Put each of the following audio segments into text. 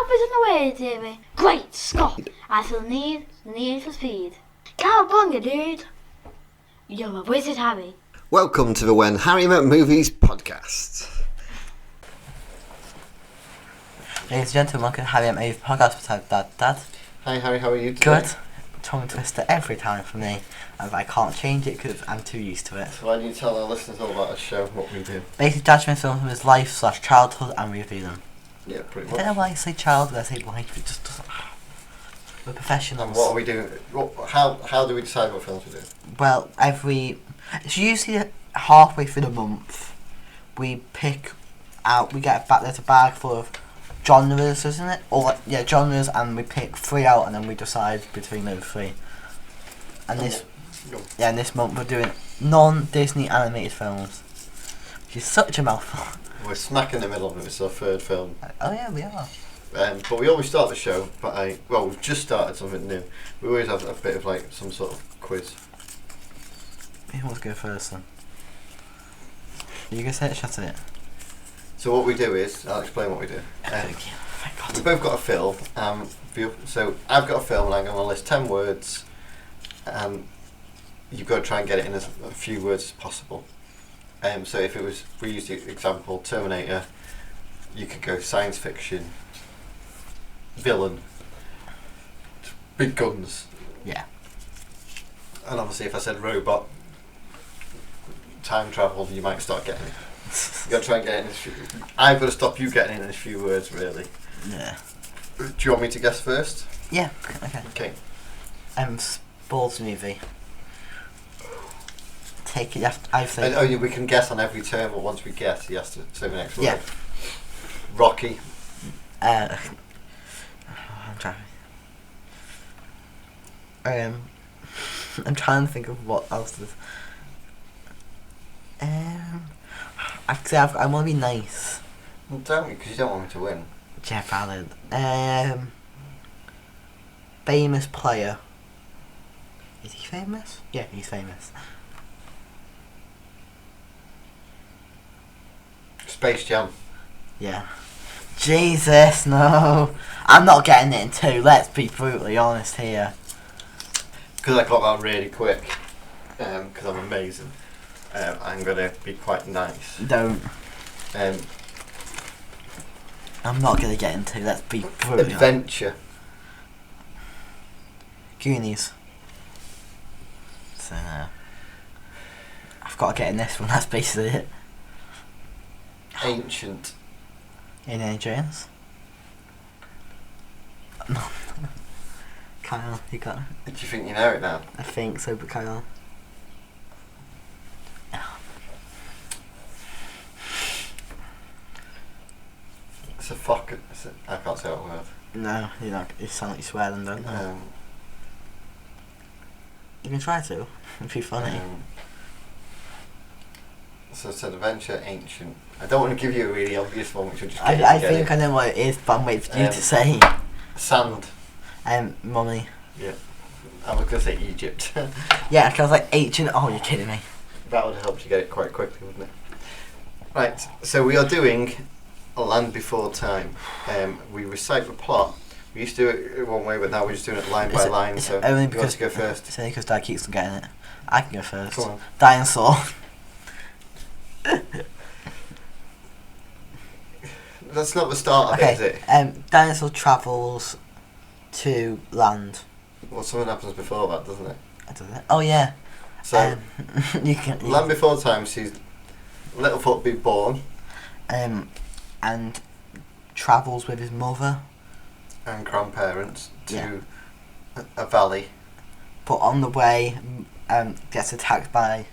Alpha's in the way, Davey. Great Scott! I feel the need for speed. Cowabunga, dude! You're a wizard, Harry. Welcome to the When Harry Met Movies podcast. Ladies and gentlemen, welcome to Harry Met Movies podcast with Dad. Hi Harry, how are you today? Good. Tongue twister every time for me, and I can't change it because I'm too used to it. So why don't you tell our listeners all about our show, what we do? Basically, Dad films from his life / childhood and review them. Yeah, pretty I much. don't know why I say childhood, I say life, it just doesn't. We're professionals. And what are we doing? How do we decide what films we do? Well, it's usually halfway through the month, we pick out, there's a bag full of genres, isn't it? Genres, and we pick 3 out and then we decide between those 3. And this month we're doing non-Disney animated films, which is such a mouthful. We're smack in the middle of it, it's our third film. Oh yeah, we are. But we always start the show by, we've just started something new. We always have a bit of like some sort of quiz. Who wants to go first then? You can say it, shut it. So what we do is, I'll explain what we do. Thank you. Thank God. We've both got a film. So I've got a film and I'm going to list 10 words. You've got to try and get it in as few words as possible. So if it was, we use the example Terminator, you could go science fiction, villain, big guns. Yeah. And obviously if I said robot, time travel, you might start getting it. You got to try and get it in as few. I've got to stop you getting it in as few words, really. Yeah. Do you want me to guess first? Yeah. Okay. Okay. Sports movie. Take it after I say. And, we can guess on every term, but once we guess, he has to say the next word. Yeah. Rocky. I'm trying. I'm trying to think of what else is. I want to be nice. Well, don't me, because you don't want me to win. Jeff Allen. Famous player. Is he famous? Yeah, he's famous. Space Jam. Yeah. Jesus, no. I'm not getting it in 2, let's be brutally honest here. Because I got that really quick. Because I'm amazing. I'm going to be quite nice. Don't. I'm not going to get in 2, let's be brutally honest. Adventure. Goonies. So, I've got to get in this one, that's basically it. Ancient. Indiana Jones. Kyle, you got it? Do you think you know it now? I think so, but Kyle. It's a fuck. I can't say that word. No, you're not. You sound like you swear them, don't you? You can try to. It'd be funny. So I said adventure, ancient. I don't want to give you a really obvious one, which will just I think I know what it is, but I'm waiting for you to say. Sand. Mummy. Yeah. I was going to say Egypt. Yeah, because I was like ancient. Oh, you're kidding me. That would have helped you get it quite quickly, wouldn't it? Right, so we are doing A Land Before Time. We recite the plot. We used to do it one way, but now we're just doing it line by line. It's So only you want because to go first? It's only because Dad keeps on getting it. I can go first. Come on. Dinosaur. That's not the start of it, is it? Dinosaur travels to land. Well, something happens before that, doesn't it? Doesn't it? Oh yeah. So, you can. Land Before Time sees Littlefoot be born. And travels with his mother. And grandparents to Yeah. a valley. But on the way, gets attacked by.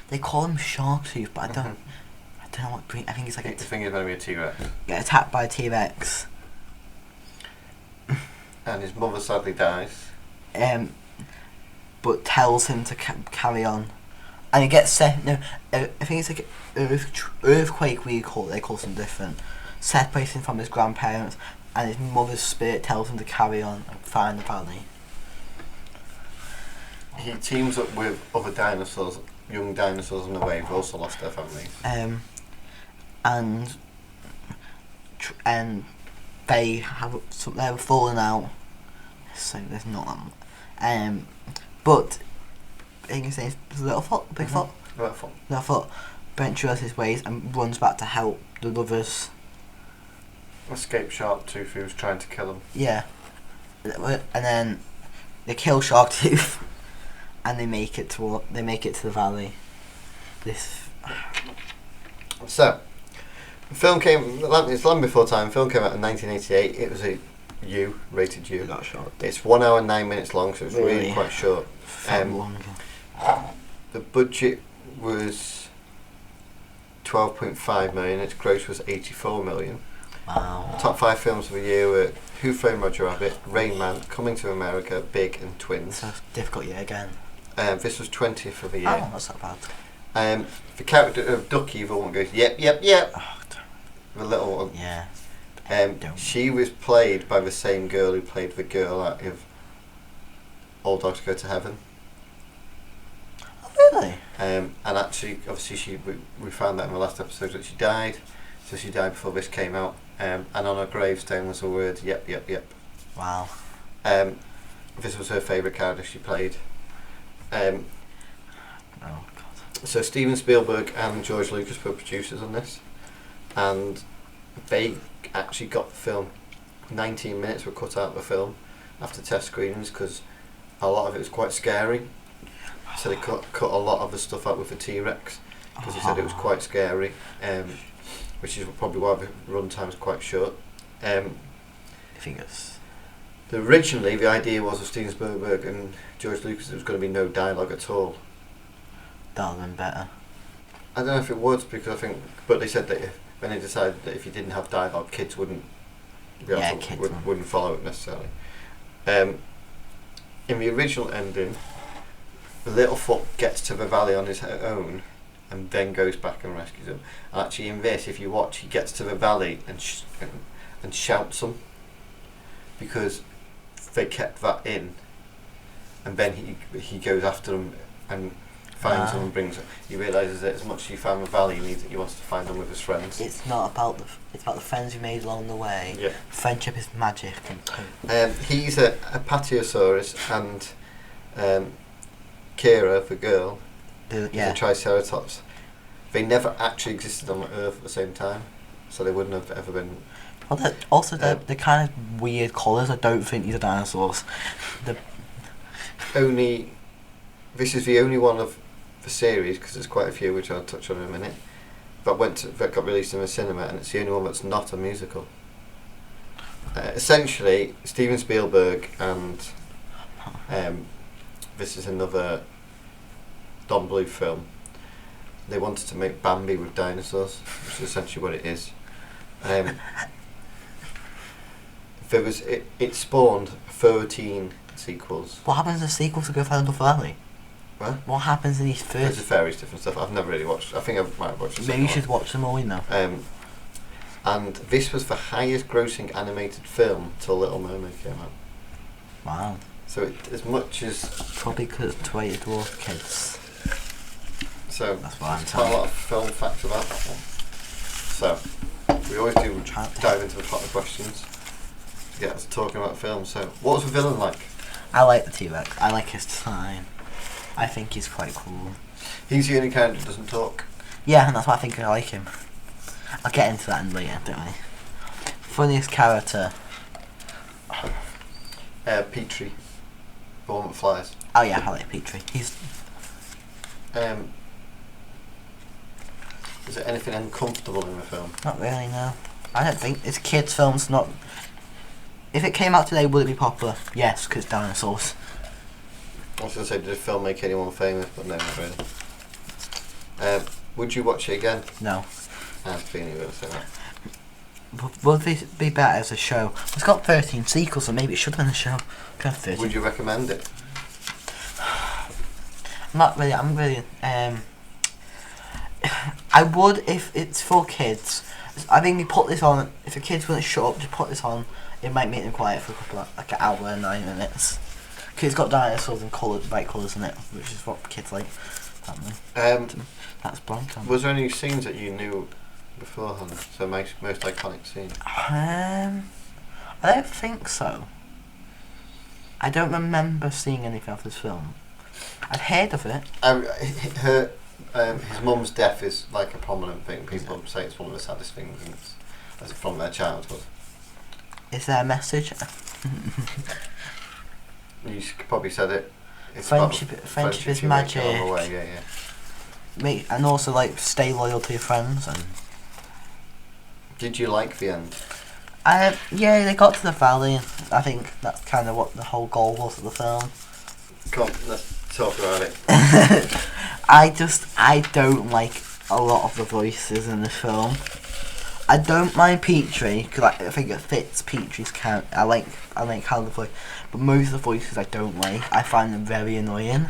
They call him Sharktooth, but I don't know what breed. I think it's like I think it's going to be a T-Rex. get attacked by a T-Rex. And his mother sadly dies. But tells him to carry on, and he gets set. No, I think it's like earthquake. They call something different. Separating from his grandparents, and his mother's spirit tells him to carry on and find the valley. He teams up with other dinosaurs, young dinosaurs in the way who've also lost their families. And they were falling out. So there's not that much. But you can say it's Littlefoot, Bigfoot. Right, Littlefoot ventures his ways and runs back to help the others. Escape Sharktooth, who was trying to kill him. Yeah. And then they kill Sharktooth, and they make it to the valley. So, the film it's Land Before Time. The film came out in 1988. It was a rated U. Not short. It's 1 hour and 9 minutes long, so it's really Really? quite short. Longer. The budget was 12.5 million. Its gross was 84 million. Wow. Top 5 films of the year were Who Framed Roger Rabbit, Rain Man, Coming to America, Big, and Twins. So difficult year again. This was 20th of the year. Oh, that's not bad. The character of Ducky, the one goes, yep, yep, yep. Oh, The little one. yeah. She was played by the same girl who played the girl out of All Dogs Go to Heaven. Really? And actually, obviously, we found that in the last episode that she died. So she died before this came out. And on her gravestone was the word, yep, yep, yep. Wow. This was her favourite character she played. Oh God. So Steven Spielberg and George Lucas were producers on this. And they actually got the film. 19 minutes were cut out of the film after test screenings because a lot of it was quite scary. So they cut a lot of the stuff out with the T-Rex because he said it was quite scary, which is probably why the run time is quite short. Fingers. Originally, the idea was of Steven Spielberg and George Lucas there was going to be no dialogue at all. That would have been better. I don't know if it would but they said that when they decided that if you didn't have dialogue, kids wouldn't be able to, wouldn't follow it necessarily. In the original ending, Littlefoot gets to the valley on his own and then goes back and rescues him. And actually in this, if you watch, he gets to the valley and shouts them because they kept that in, and then he goes after them and finds them and brings them. He realises that as much as he found the valley, he wants to find them with his friends. It's not about it's about the friends you made along the way. Yeah. Friendship is magic. He's a Patagosaurus and Kira, the girl, is a Triceratops. They never actually existed on Earth at the same time, so they wouldn't have ever been. Well, they're kind of weird colours. I don't think these are dinosaurs. This is the only one of the series, because there's quite a few which I'll touch on in a minute, that got released in the cinema, and it's the only one that's not a musical. Essentially, Steven Spielberg and this is another Don Bluth film. They wanted to make Bambi with dinosaurs, which is essentially what it is. It spawned 13 sequels. What happens in the sequel to Go Find the Valley? What happens in these There's first? various different stuff. I've never really watched. I think I might have watched it. Maybe you should watch them all, you know. And this was the highest grossing animated film till Little Mermaid came out. Wow. So as much as Probably because it's way dwarf kids. so, That's what I'm there's quite a telling lot of film facts about that one. So we always do dive into the pot of questions to get us talking about films. So what was the villain like? I like the T-Rex. I like his design. I think he's quite cool. He's the only character that doesn't talk. Yeah, and that's why I think I like him. I'll get into that in later, don't I? Funniest character. Petrie, the one that flies. Oh yeah, I like Petrie. He's. Is there anything uncomfortable in the film? Not really, no. I don't think it's kids' films. Not. If it came out today, would it be popular? Yes, because dinosaurs. I was going to say, did the film make anyone famous? But no, not really. Would you watch it again? No. I have a feeling you were going to say that. Would this be better as a show? It's got 13 sequels, so maybe it should have been a show. Could have 13. Would you recommend it? Not really. I'm really. I would if it's for kids. I think we put this on. If the kids wouldn't shut up, just put this on. It might make them quiet for a couple of, like an hour and 9 minutes. Because it's got dinosaurs and bright colours in it, which is what kids like. That's Blanca. Was there any scenes that you knew beforehand? So most iconic scene. I don't think so. I don't remember seeing anything of this film. I'd heard of it. His mum's death is like a prominent thing. People say it's one of the saddest things as from their childhood. Is there a message? You probably said it. It's Friendship is you make magic. along the way, yeah. And also like stay loyal to your friends. And Did you like the end? yeah, they got to the valley. And I think that's kind of what the whole goal was of the film. Come on, let's talk about it. I don't like a lot of the voices in this film. I don't mind Petrie because I think it fits Petrie's character. I like how the voice, but most of the voices I don't like. I find them very annoying.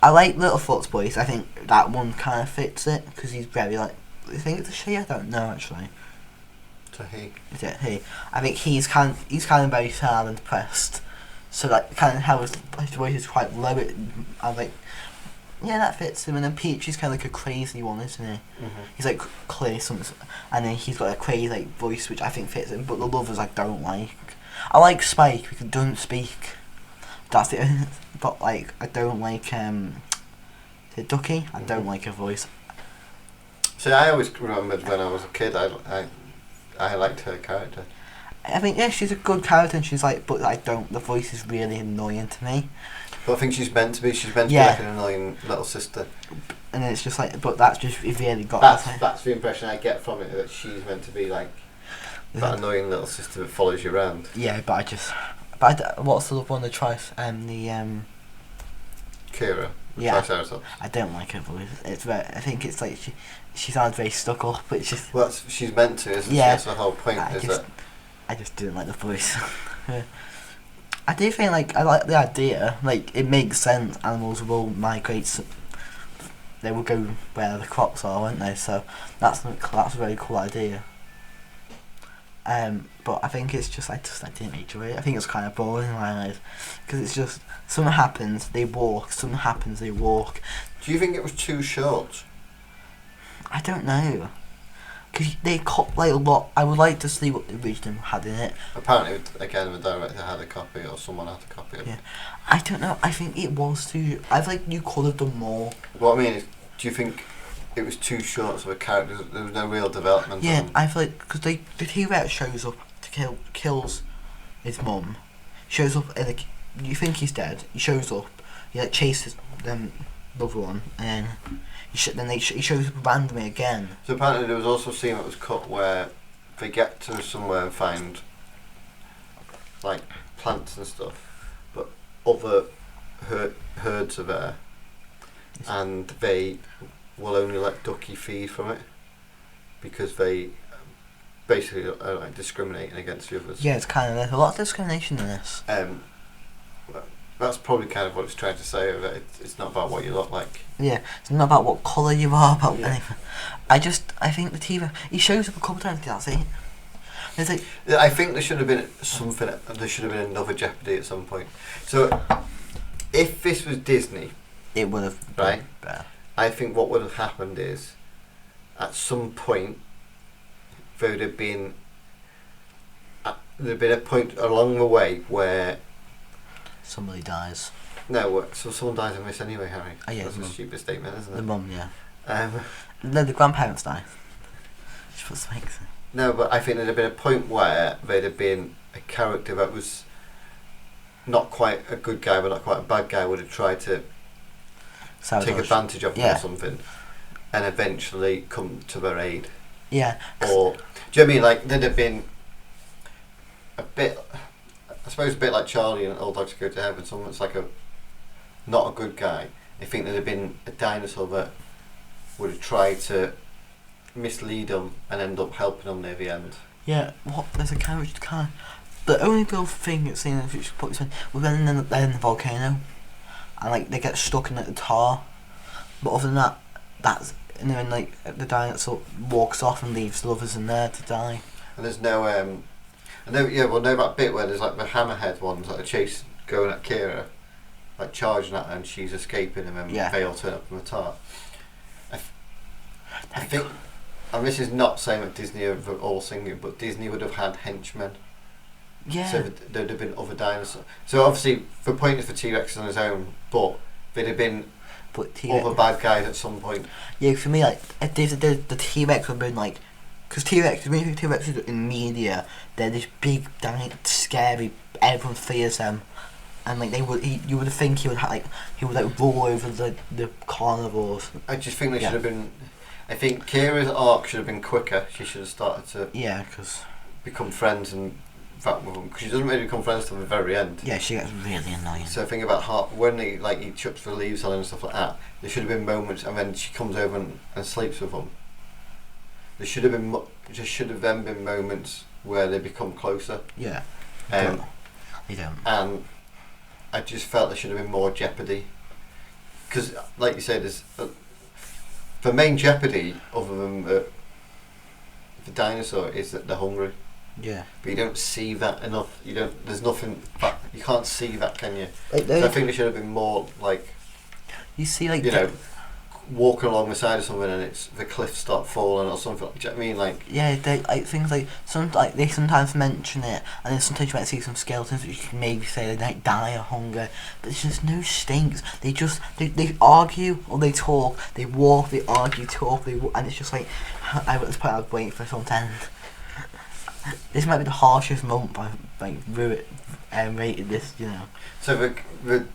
I like Littlefoot's voice. I think that one kind of fits it because he's very like. I think it's a she. I don't know actually. It's a he. Is it he? I think he's kind of very sad and depressed. So that kind of how his voice is quite low. I'm like, yeah, that fits him. And then Peach's kind of like a crazy one, isn't he? Mm-hmm. He's like clear something, and then he's got a crazy like voice which I think fits him. But the lovers I don't like. I like Spike because he doesn't speak. That's it. But like I don't like is it Ducky? I don't like her voice. See, I always remembered when I was a kid, I liked her character. I think yeah, she's a good character, and she's like, but I don't. The voice is really annoying to me. But I think she's meant to be. She's meant to Yeah. be like an annoying little sister. And it's just like, but that's just it really got. That's the impression I get from it, that she's meant to be like that annoying little sister that follows you around. Yeah, what's the one that tries Kira. Yeah. Triceratops. I don't like her voice. It's very. I think it's like she sounds very stuck up. But it's just. Well, she's meant to, isn't Yeah. she? That's the whole point. I just didn't like the voice. I do think like I like the idea. Like it makes sense. Animals will migrate. They will go where the crops are, won't they? So that's a very cool idea. But I think it's just I didn't enjoy it. I think it's kind of boring in my eyes because it's just something happens, they walk. Something happens, they walk. Do you think it was too short? I don't know. Because they cut like a lot. I would like to see what the original had in it. Apparently, again, the director had a copy, or someone had a copy of it. Yeah. I don't know. I think it was too. I think you could have done more. What I mean is, do you think it was too short of a character? There was no real development. Yeah, I feel like because the T-Rex shows up to kills his mum. Shows up and like, you think he's dead. He shows up. He like chases them, the other one, and then he shows up randomly again. So apparently there was also a scene that was cut where they get to somewhere and find like plants and stuff, but other herds are there, and they will only let Ducky feed from it because they basically are like discriminating against the others. Yeah, it's kind of there's a lot of discrimination in this. That's probably kind of what it's trying to say. That it's not about what you look like. Yeah, it's not about what colour you are, about Yeah. anything. I think the TV, he shows up a couple times, that's it. It's like, I think there should have been something. There should have been another Jeopardy at some point. So, if this was Disney, it would have Right. been better. I think what would have happened is, at some point, there'd have been a point along the way where Somebody dies. so someone dies in this anyway, Harry. Oh, yeah, That's the a mum. stupid statement, isn't it? The mum, yeah. Um, No, the grandparents die. She puts the makes no, but I think there'd have been a point where there'd have been a character that was not quite a good guy, but not quite a bad guy, would have tried to take advantage of them Yeah. or something, and eventually come to their aid. Yeah. Or, do you know what I mean? Like, there'd have been a bit, I suppose a bit like Charlie and All Dogs Go to Heaven, someone that's like not a good guy. I think there'd have been a dinosaur that would have tried to mislead them and end up helping them near the end. Yeah, there's a character car. The only real thing that's in it, which puts in, was when they're in the volcano, and like they get stuck in like, the tar. But other than that, and then like the dinosaur walks off and leaves lovers in there to die. And there's no, that bit where there's like the hammerhead ones that are going at Kira, like charging at her and she's escaping and then they all turn up from the tar. I think, and this is not saying that Disney are all singing, but Disney would have had henchmen Yeah. So there'd have been other dinosaurs. So obviously, the point is for T-Rex on his own, but there'd have been But T-Rex, other bad guys at some point. yeah, for me, like, if the T-Rex would have been like, because T-Rex, when you think T-Rex in media, they're this big, giant, scary, everyone fears them. And like you would think he would roll over the carnivores. I just think they Yeah. should have been. I think Kira's arc should have been quicker. She should have started to Yeah, because become friends and that with them, because she doesn't really become friends till the very end. yeah, she gets really annoying. So think about how when he chucks the leaves on her and stuff like that. There should have been moments, and then she comes over and sleeps with them. There should have been there should have then been moments where they become closer. Yeah, Um, they don't. and I just felt there should have been more jeopardy, because like you said, there's the main jeopardy other than the dinosaur is that they're hungry. Yeah, But you don't see that enough. You don't. There's nothing. You can't see that, can you? like So I think there should have been more like, you see, like, you know, walking along the side of something and it's the cliffs start falling or something. Do you know what I mean? Like, yeah, they like things like they sometimes mention it, and then sometimes you might see some skeletons which you can maybe say they might die of hunger, but there's just no stinks. They just they argue or they talk, they walk, they argue, talk, and it's just like at this point I was waiting for some to end. This might be the harshest month I've like rated this, you know. so the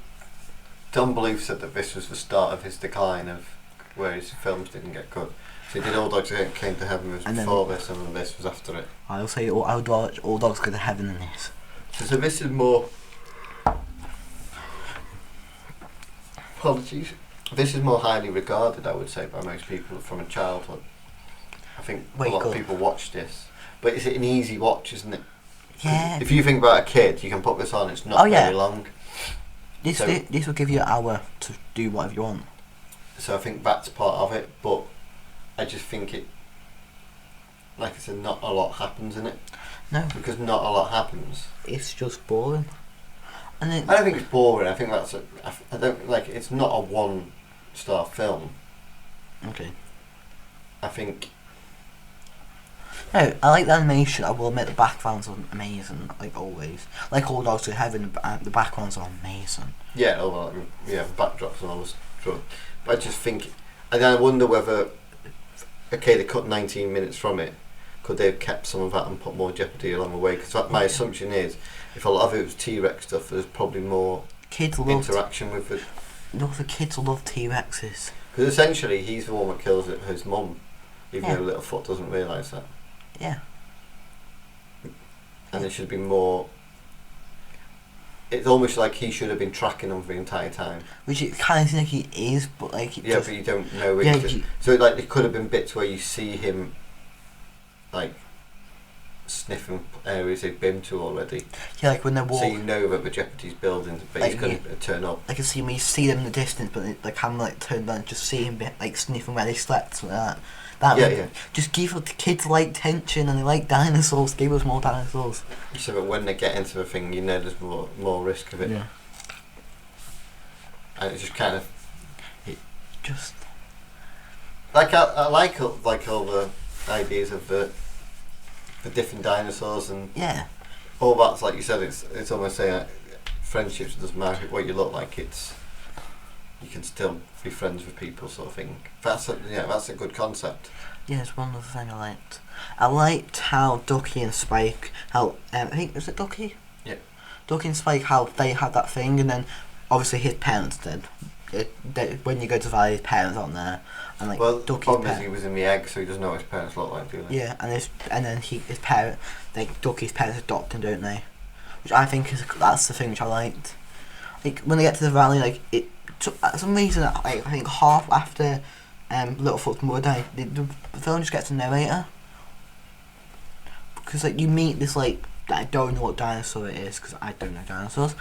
Don Bluth said that this was the start of his decline of where his films didn't get good. So he did All Dogs Came to Heaven was And then- before this, and then this was after it. I'll say I would watch All Dogs Go to Heaven in this. So this is more. Apologies. This is more highly regarded, I would say, by most people from a childhood. I think Wait, a lot go of on. people watch this, but it's an easy watch, isn't it? 'Cause Yeah. If you think about a kid, you can put this on. It's not Oh, yeah. very long, This so- this will give you an hour to do whatever you want. so I think that's part of it. But I just think it, like I said, not a lot happens in it, No, because not a lot happens. it's just boring. And then I don't think it's boring. I think that's I don't like. It's not a one-star film. okay. I think. No, I like the animation. I will admit the backgrounds are amazing, like always. Like All Dogs to Heaven, the backgrounds are amazing. Yeah, backdrops and all this stuff. But I just think, and I wonder whether, okay, they cut 19 minutes from it. Could they have kept some of that and put more jeopardy along the way? Because my assumption is, if a lot of it was T-Rex stuff, there's probably more Kids love interaction with it. the kids love T-Rexes. Because essentially, he's the one that kills his mum, even Yeah. though Littlefoot doesn't realise that. Yeah. And there should be more. It's almost like he should have been tracking them for the entire time. Which it kind of seems like he is, but like it Yeah, just, but you don't know it. Yeah, just, you- so like it could have been bits where you see him, like, sniffing areas they've been to already. yeah, like when they're So walking. you know that the jeopardy's building, but Like, he's going to turn up. Like I see when you see them in the distance, but the camera like turned on, and just see him like sniffing where they slept, something like that. That Yeah, would yeah. just give the kids like tension and they like dinosaurs. Give us more dinosaurs. So that when they get into the thing, you know there's more risk of it. Yeah. And it's just kind of Just like I like all the ideas of the different dinosaurs and yeah. all that's, like you said, it's almost saying friendships doesn't matter what you look like. It's you can still be friends with people, sort of thing. That's a good concept. Yeah, it's one other thing I liked. I liked how Ducky and Spike, I think was it Ducky? Yeah. Ducky and Spike, how they had that thing, and then obviously his parents did. When you go to Valley, his parents aren't there, and like Well, the Ducky's problem is parents. he was in the egg, so he doesn't know what his parents look like, do they? Yeah, and then his parent, like Ducky's parents adopt him, don't they? Which I think that's the thing which I liked. Like when they get to the valley, like it took for some reason. I think half after Littlefoot's mother died, the film just gets a narrator. Because like you meet this like I don't know what dinosaur it is because I don't know dinosaurs,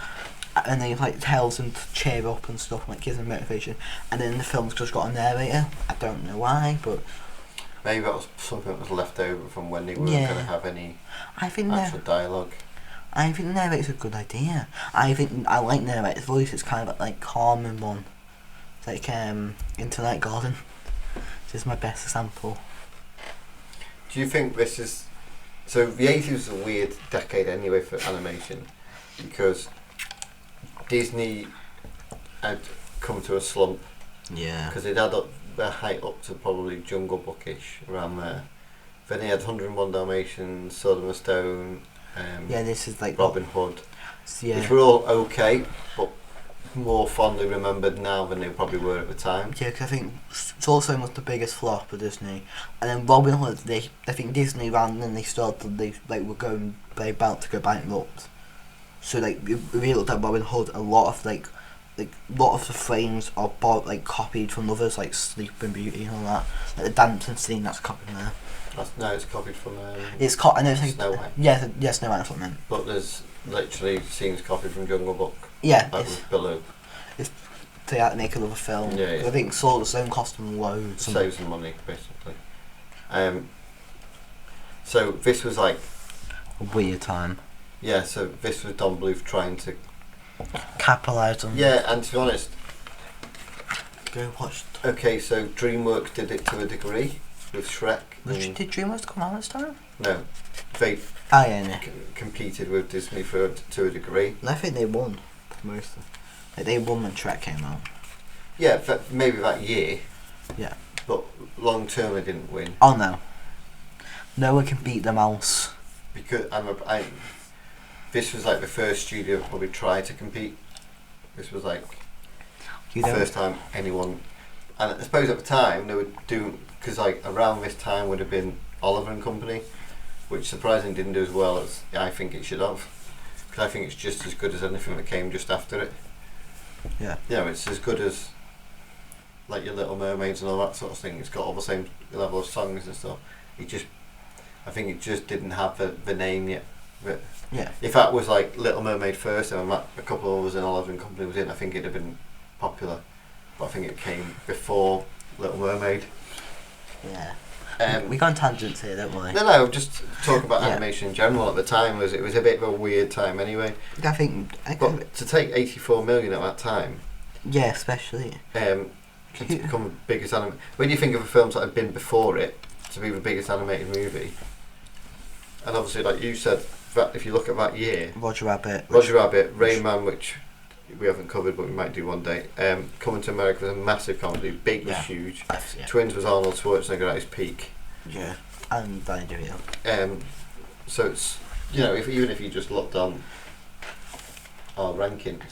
and then he like tells them to cheer up and stuff, like gives them motivation, and then the film's just got a narrator. I don't know why, but Maybe that was something that was left over from when they weren't Yeah. going to have any I think actual dialogue. I think narrator's a good idea. I like narrator's voice. It's kind of like calming one. It's like Into Night Garden. This is my best example. Do you think this is So the 80s was a weird decade anyway for animation, because Disney had come to a slump, Yeah. because they'd had up their height up to probably Jungle Bookish around there. Then they had 101 Dalmatians, Sword and the Stone, Yeah, this is like Robin Hood, Yeah. which were all okay, but more fondly remembered now than they probably were at the time. Yeah, 'cause I think Soul was the biggest flop of Disney, and then Robin Hood. I think Disney ran and they were about to go bankrupt. So like, if you looked at Robin Hood, a lot of the frames are copied from others, like Sleeping Beauty and all that. Like the dancing scene, that's copied there. It's copied from I know it's like Snow White. Yeah, Snow White. That's what I meant. But there's literally scenes copied from Jungle Book. Yeah, That was below. they had to make another film. Yeah, yeah. I think Soul Stone cost them loads. Saves them money, basically. So this was like, A weird time. yeah, so this was Don Bluth trying to, Capitalise on. yeah, and to be honest, Go watch. okay, so DreamWorks did it to a degree with Shrek. Did DreamWorks come out this time? No, they Oh yeah, no. competed with Disney to a degree. I think they won most of. Like they won when Shrek came out. Yeah, maybe that year. Yeah. But long term they didn't win. Oh no. No one can beat the mouse. Because this was like the first studio that probably tried to compete. This was like You the don't. first time anyone, and I suppose at the time they were doing, because like around this time would have been Oliver and Company, which surprisingly didn't do as well as I think it should have, because I think it's just as good as anything that came just after it. Yeah. You know, it's as good as like your Little Mermaids and all that sort of thing. It's got all the same level of songs and stuff. I think it just didn't have the name yet. But Yeah. if that was like Little Mermaid first and a couple of others in Oliver and Company was in, I think it'd have been popular. But I think it came before Little Mermaid. Yeah. Um, We got on tangents here, don't we? no, just talk about Yeah. animation in general at the time. It was a bit of a weird time anyway. I think. But to take 84 million at that time, Yeah, especially. and to become the biggest when you think of the films that had been before it, to be the biggest animated movie, and obviously like you said, that if you look at that year, Roger Rabbit. Roger Rabbit, Rain Man, which we haven't covered but we might do one day, Coming to America was a massive comedy, Big was Yeah. huge, Yeah. Twins was Arnold Schwarzenegger at his peak, Yeah. And Danny DeVito. so it's, you know, even if you just looked on our rankings,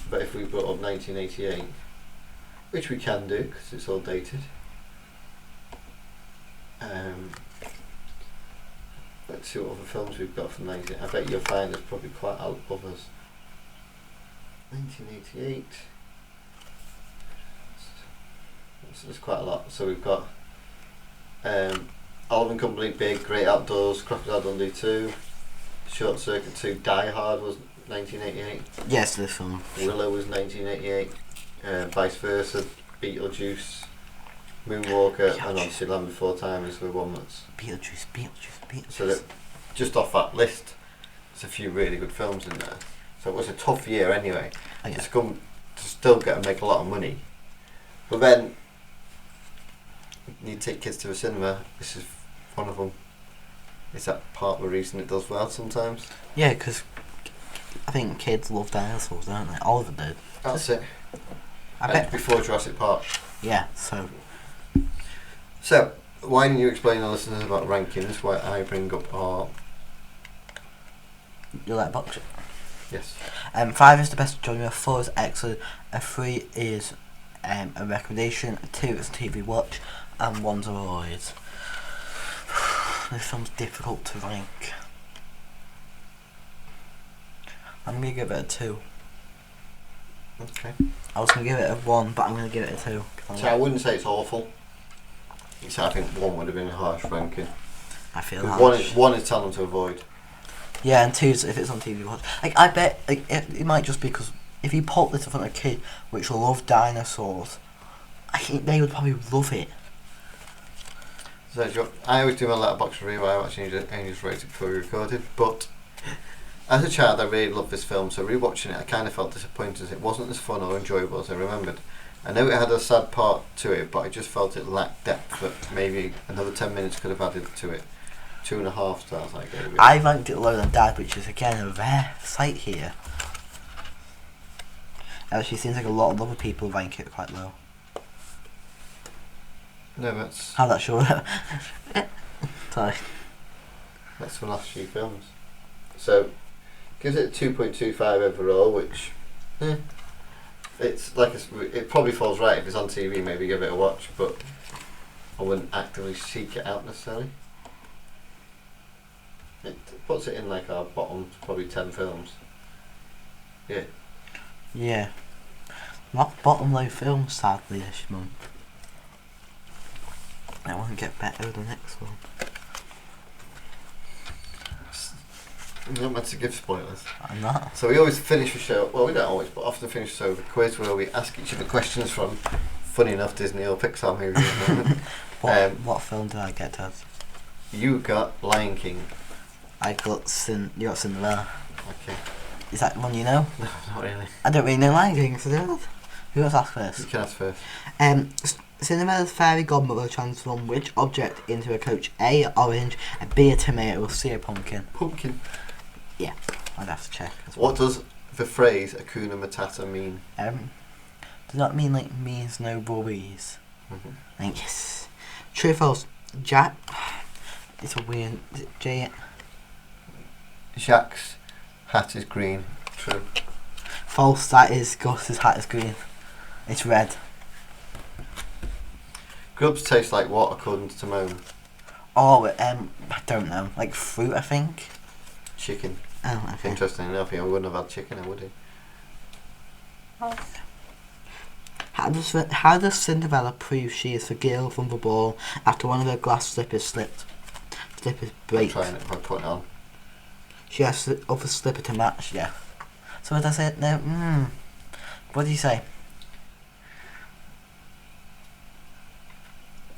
but if we brought up 1988, which we can do because it's all dated. Let's see what other films we've got from 19. I bet you'll find there's probably quite a lot of others. 1988. So there's quite a lot. So we've got Oliver and Company, Big, Great Outdoors, Crocodile Dundee 2, Short Circuit 2, Die Hard was 1988. Yes, this film. Willow was 1988, Vice Versa, Beetlejuice, Moonwalker, and obviously Land Before Time is the one that's... Beetlejuice. So that just off that list, there's a few really good films in there. So it was a tough year anyway. Oh, yeah. To still get and make a lot of money. But then, you take kids to the cinema, this is one of them. Is that part of the reason it does well sometimes? Yeah, because I think kids love dinosaurs, don't they? Oliver did. That's it. I And bet. before Jurassic Park. Yeah, so. So, why don't you explain to listeners about rankings, why I bring up our... You like box it? Yes. 5 is the best genre, 4 is excellent, 3 is a recommendation, 2 is a TV watch, and 1's a avoid. This film's difficult to rank. I'm going to give it a 2. Okay. I was going to give it a 1, but I'm going to give it a 2. So I wouldn't say it's awful. I think 1 would have been a harsh ranking. I feel One is telling them to avoid. Yeah, and 2 is if it's on TV watch. Like, I bet it might just be because if you put this in front of a kid which love dinosaurs, I think they would probably love it. So I always do my letterbox review. I actually just wrote it before we recorded. But as a child, I really loved this film. So rewatching it, I kind of felt disappointed as it wasn't as fun or enjoyable as I remembered. I know it had a sad part to it, but I just felt it lacked depth that maybe another 10 minutes could have added to it. 2.5 stars I gave it. I ranked it lower than Dad, which is again a rare sight here. Actually, seems like a lot of other people rank it quite low. No, that's I'm not sure. Sorry. that's the last few films. So, gives it a 2.25 overall, which, it's like it probably falls right if it's on TV. Maybe give it a watch, but I wouldn't actively seek it out necessarily. It puts it in like our bottom probably 10 films. Yeah. Yeah. Not bottom low films, sadly, this month. It won't get better with the next one. You're not meant to give spoilers. I'm not. So we always finish the show, well we don't always, but often finish the show with a quiz where we ask each other questions from, funny enough, Disney or Pixar movies at the moment. What film did I get, Dad? You got Lion King. You got Cinderella. Okay. Is that one you know? No, not really. I don't really know Lion King, so who wants to ask You first? can ask first. Cinderella's fairy godmother transformed which object into a coach? A, orange, B, a tomato, or C, a pumpkin? Pumpkin. Yeah, I'd have to check. What does the phrase Hakuna Matata mean? Does that mean like means no worries? Mm-hmm. Like, yes. True or false? Jack. It's a weird. Is it J? Jacques' hat is green. True. False. That is Gus's hat is green. It's red. Grubs taste like what according to Timon? Oh, I don't know. Like fruit, I think. Chicken. Oh, okay. Interesting enough, he wouldn't have had chicken, would he? How does Cinderella prove she is the girl from the ball after one of her glass slippers slipped? Slippers break. I'm trying it by putting it on. She has the other slipper to match. Yeah. So what does it? No. What do you say?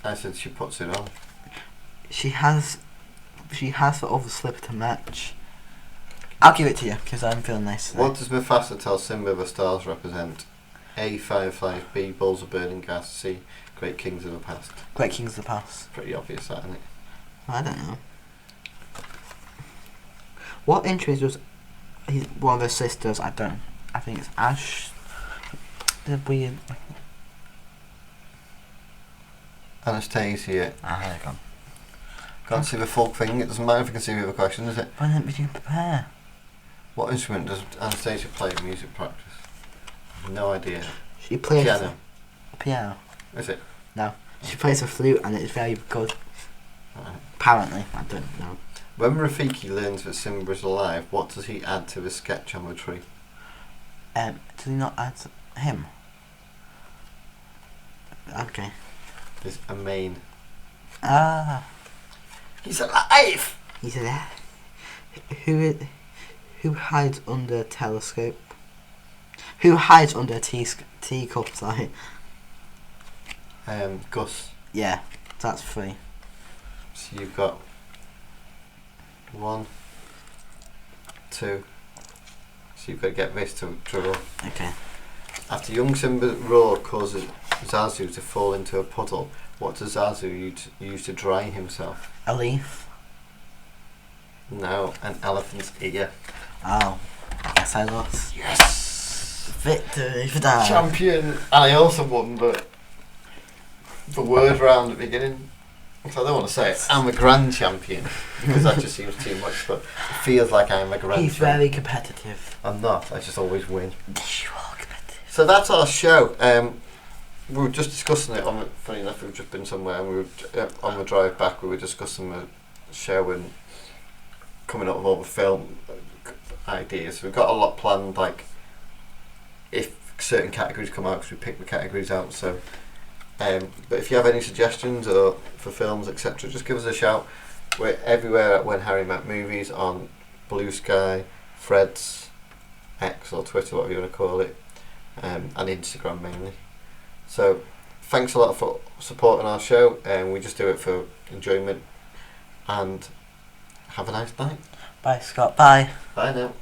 I said she puts it on. She has the other slipper to match. I'll give it to you because I'm feeling nice today. What does Mufasa tell Simba the stars represent? A. Fireflies. B. Balls of burning gas. C. Great kings of the past. Great Kings of the Past. Pretty obvious, that, isn't it? I don't know. What interest was one of her sisters? I think it's Ash. The weird. Anastasia. There you go. Can't see the full thing. It doesn't matter if you can see the other question, does it? Why didn't we prepare? What instrument does Anastasia play in music practice? No idea. She plays Piano. Piano. Is it? No, she plays a flute and it's very good. Right. Apparently, I don't know. When Rafiki learns that Simba is alive, what does he add to the sketch on the tree? Did he not add him? Okay. Is a main. Ah, He's alive! he's there. Who hides under a telescope? Who hides under a teacup? Sorry. Gus. Yeah, that's 3. So you've got 1, 2. So you've got to get this to roar. Okay. After young Simba's roar causes Zazu to fall into a puddle, what does Zazu use to dry himself? A leaf. No, an elephant's ear. Oh, I guess I lost. Yes! Victory for that. Champion! And I also won, but the word round at the beginning. So I don't want to say it. I'm a grand champion because that just seems too much, but it feels like I'm a grand He's champion. very competitive. I'm not, I just always win. You are competitive. So that's our show. We were just discussing it funny enough, we've just been somewhere and we were on the drive back, we were discussing the show and coming up with all the film ideas. We've got a lot planned, like if certain categories come out, because we pick the categories out. So, but if you have any suggestions or for films, etc., just give us a shout. We're everywhere at When Harry Met Movies on Blue Sky, Threads, X or Twitter, whatever you want to call it, and Instagram mainly. So, thanks a lot for supporting our show, and we just do it for enjoyment. And have a nice night. Bye, Scott. Bye. Bye now.